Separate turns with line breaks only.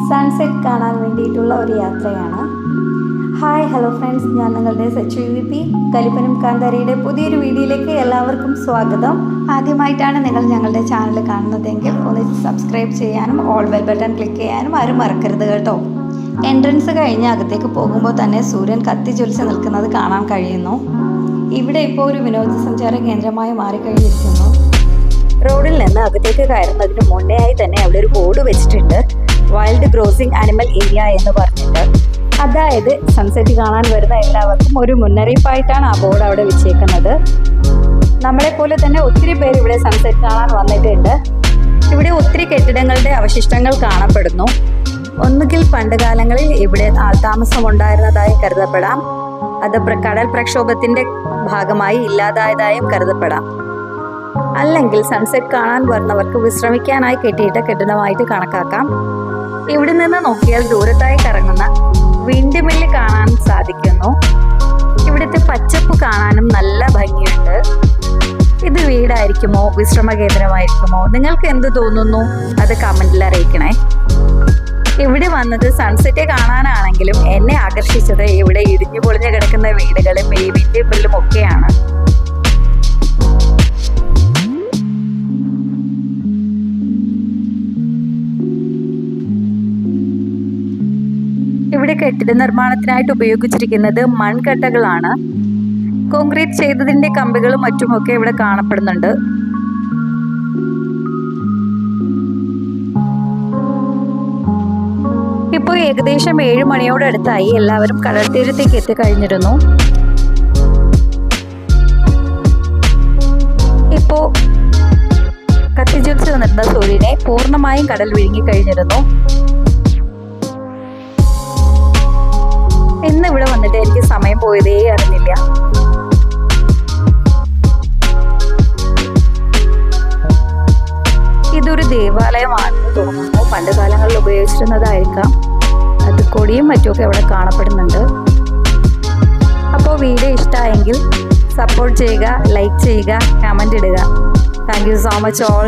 Sunset കാണാൻ വേണ്ടിയിട്ടുള്ള ഒരു യാത്രയാണ്. ഹായ് ഹലോ ഫ്രണ്ട്സ്, ഞാൻ നിങ്ങളുടെ SHVP കലിപ്പനം കാന്താരിയുടെ പുതിയൊരു വീഡിയോയിലേക്ക് എല്ലാവർക്കും സ്വാഗതം. ആദ്യമായിട്ടാണ് നിങ്ങൾ ഞങ്ങളുടെ ചാനൽ കാണുന്നതെങ്കിൽ ഒന്ന് സബ്സ്ക്രൈബ് ചെയ്യാനും ഓൾ ബെൽ ബട്ടൺ ക്ലിക്ക് ചെയ്യാനും ആരും മറക്കരുത് കേട്ടോ. എൻട്രൻസ് കഴിഞ്ഞ് അകത്തേക്ക് പോകുമ്പോൾ തന്നെ സൂര്യൻ കത്തിജ്വലിച്ച് നിൽക്കുന്നത് കാണാൻ കഴിയുന്നു. ഇവിടെ ഇപ്പോൾ ഒരു വിനോദസഞ്ചാര കേന്ദ്രമായി മാറിക്കഴിഞ്ഞിരിക്കുന്നു. റോഡിൽ നിന്ന് അകത്തേക്ക് കയറുന്നതിന് മുന്നേ ആയി തന്നെ അവിടെ ഒരു ബോർഡ് വെച്ചിട്ടുണ്ട്, വൈൽഡ് ക്രോസിംഗ് ആനിമൽ ഏരിയ എന്ന് പറഞ്ഞിട്ട്. അതായത് സൺസെറ്റ് കാണാൻ വരുന്ന എല്ലാവർക്കും ഒരു മുന്നറിയിപ്പായിട്ടാണ് ആ ബോർഡ് അവിടെ വെച്ചേക്കുന്നത്. നമ്മളെപ്പോലെ തന്നെ ഒത്തിരി പേര് ഇവിടെ സൺസെറ്റ് കാണാൻ വന്നിട്ടുണ്ട്. ഇവിടെ ഒത്തിരി കെട്ടിടങ്ങളുടെ അവശിഷ്ടങ്ങൾ കാണപ്പെടുന്നു. ഒന്നുകിൽ പണ്ട് കാലങ്ങളിൽ ഇവിടെ ആൾതാമസം ഉണ്ടായിരുന്നതായി കരുതപ്പെടാം, അത് കടൽ പ്രക്ഷോഭത്തിന്റെ ഭാഗമായി ഇല്ലാതായതായും കരുതപ്പെടാം. അല്ലെങ്കിൽ സൺസെറ്റ് കാണാൻ വരുന്നവർക്ക് വിശ്രമിക്കാനായി കെട്ടിയിട്ട കെട്ടിടമായിട്ട് കണക്കാക്കാം. ഇവിടെ നിന്ന് നോക്കിയാൽ ദൂരത്തായി കറങ്ങുന്ന വിൻഡ് മില്ല് കാണാൻ സാധിക്കുന്നു. ഇവിടുത്തെ പച്ചപ്പ് കാണാനും നല്ല ഭംഗിയുണ്ട്. ഇത് വീടായിരിക്കുമോ വിശ്രമ കേന്ദ്രമായിരിക്കുമോ? നിങ്ങൾക്ക് എന്ത് തോന്നുന്നു? അത് കമന്റിൽ അറിയിക്കണേ. ഇവിടെ വന്നത് സൺസെറ്റ് കാണാനാണെങ്കിലും എന്നെ ആകർഷിച്ചത് ഇവിടെ ഇടിഞ്ഞു പൊളിഞ്ഞു കിടക്കുന്ന വീടുകളും ഈ വിൻഡ് മില്ലും ഒക്കെയാണ്. ഇവിടെ കെട്ടിട നിർമ്മാണത്തിനായിട്ട് ഉപയോഗിച്ചിരിക്കുന്നത് മൺകട്ടകളാണ്. കോൺക്രീറ്റ് ചെയ്തതിന്റെ കമ്പികളും മറ്റുമൊക്കെ ഇവിടെ കാണപ്പെടുന്നുണ്ട്. ഇപ്പോൾ ഏകദേശം 7 മണിയോടടുത്തായി. എല്ലാവരും കടൽ തീരത്തേക്ക് എത്തിക്കഴിഞ്ഞിരുന്നു. ഇപ്പോ കത്തിജ്വലിച്ച് നിന്നിരുന്ന സൂര്യനെ പൂർണ്ണമായും കടൽ വിഴുങ്ങിക്കഴിഞ്ഞിരുന്നു. ഇന്ന് ഇവിടെ വന്നിട്ട് എനിക്ക് സമയം പോയതേ അറിഞ്ഞില്ല. ഇതൊരു ദേവാലയമാണെന്ന് തോന്നുന്നു. പണ്ട് കാലങ്ങളിൽ ഉപയോഗിച്ചിരുന്നതായിരിക്കാം. അത് കൊടിയും മറ്റുമൊക്കെ അവിടെ കാണപ്പെടുന്നുണ്ട്. അപ്പോൾ വീഡിയോ ഇഷ്ടമായെങ്കിൽ സപ്പോർട്ട് ചെയ്യുക, ലൈക്ക് ചെയ്യുക, കമന്റ് ഇടുക. Thank you so much all.